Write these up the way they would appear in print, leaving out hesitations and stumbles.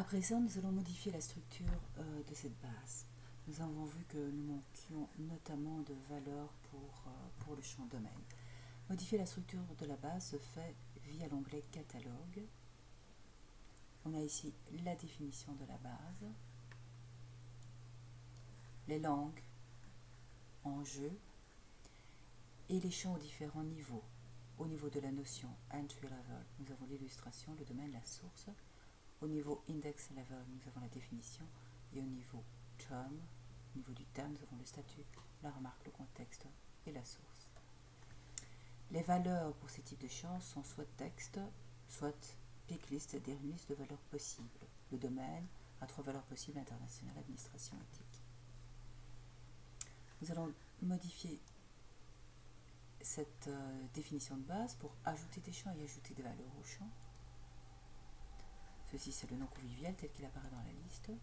présent, nous allons modifier la structure de cette base. Nous avons vu que nous manquions notamment de valeurs pour le champ domaine. Modifier la structure de la base se fait via l'onglet Catalogue. On a ici la définition de la base, les langues en jeu et les champs aux différents niveaux. Au niveau de la notion Entry Level, nous avons l'illustration, le domaine, la source. Au niveau Index Level, nous avons la définition. Et au niveau Term, au niveau du terme, nous avons le statut, la remarque, le contexte et la source. Les valeurs pour ces types de champs sont soit texte, soit pick list, c'est-à-dire une liste de valeurs possibles. Le domaine a 3 valeurs possibles: international, administration, éthique. Nous allons modifier cette définition de base pour ajouter des champs et ajouter des valeurs aux champs. Ceci, c'est le nom convivial tel qu'il apparaît dans la liste. Donc,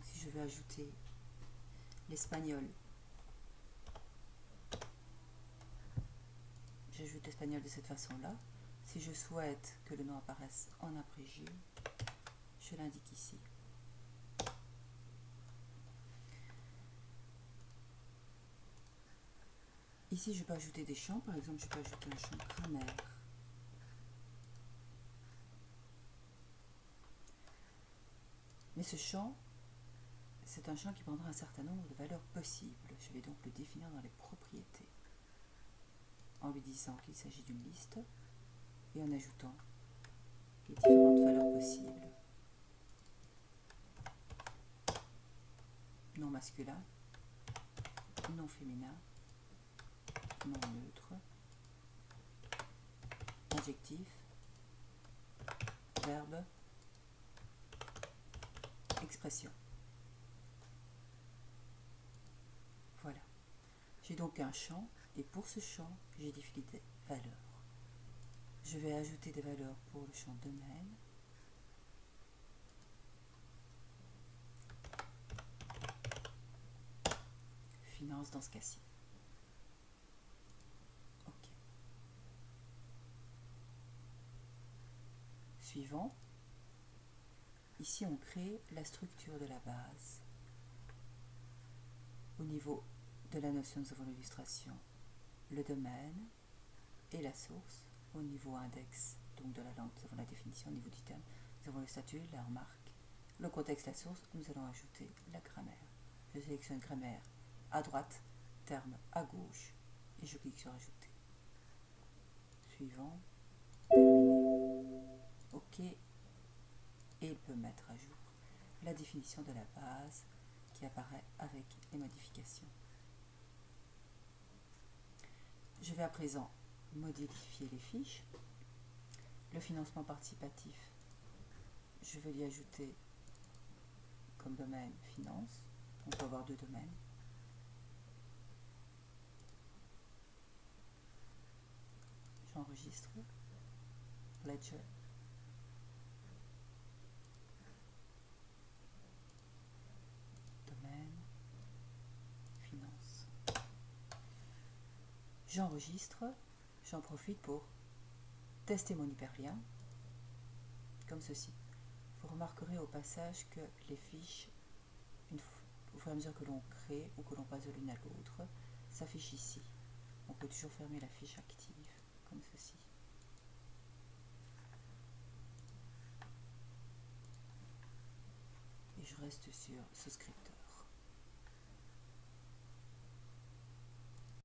si je veux ajouter l'espagnol, j'ajoute l'espagnol de cette façon-là. Si je souhaite que le nom apparaisse en abrégé, je l'indique ici. Ici, je peux ajouter des champs. Par exemple, je peux ajouter un champ grammaire. Mais ce champ, c'est un champ qui prendra un certain nombre de valeurs possibles. Je vais donc le définir dans les propriétés, en lui disant qu'il s'agit d'une liste et en ajoutant les différentes valeurs possibles. Non masculin, non féminin, non neutre, adjectif, verbe, expression. Voilà. J'ai donc un champ et pour ce champ, j'ai défini des valeurs. Je vais ajouter des valeurs pour le champ domaine. Finance dans ce cas-ci. OK. Suivant. Ici, on crée la structure de la base. Au niveau de la notion, nous avons l'illustration, le domaine et la source. Au niveau index, donc de la langue, nous avons la définition. Au niveau du terme, nous avons le statut, la remarque, le contexte, la source. Nous allons ajouter la grammaire. Je sélectionne grammaire à droite, terme à gauche et je clique sur ajouter. Suivant, terminé. OK. Et il peut mettre à jour la définition de la base qui apparaît avec les modifications. Je vais à présent modifier les fiches. Le financement participatif, je vais lui ajouter comme domaine finance. On peut avoir 2 domaines. J'enregistre. Ledger. Domaine. Finance. J'enregistre. J'en profite pour tester mon hyperlien. Comme ceci. Vous remarquerez au passage que les fiches, au fur et à mesure que l'on crée ou que l'on passe de l'une à l'autre, s'affichent ici. On peut toujours fermer la fiche active, comme ceci. Et je reste sur ce script.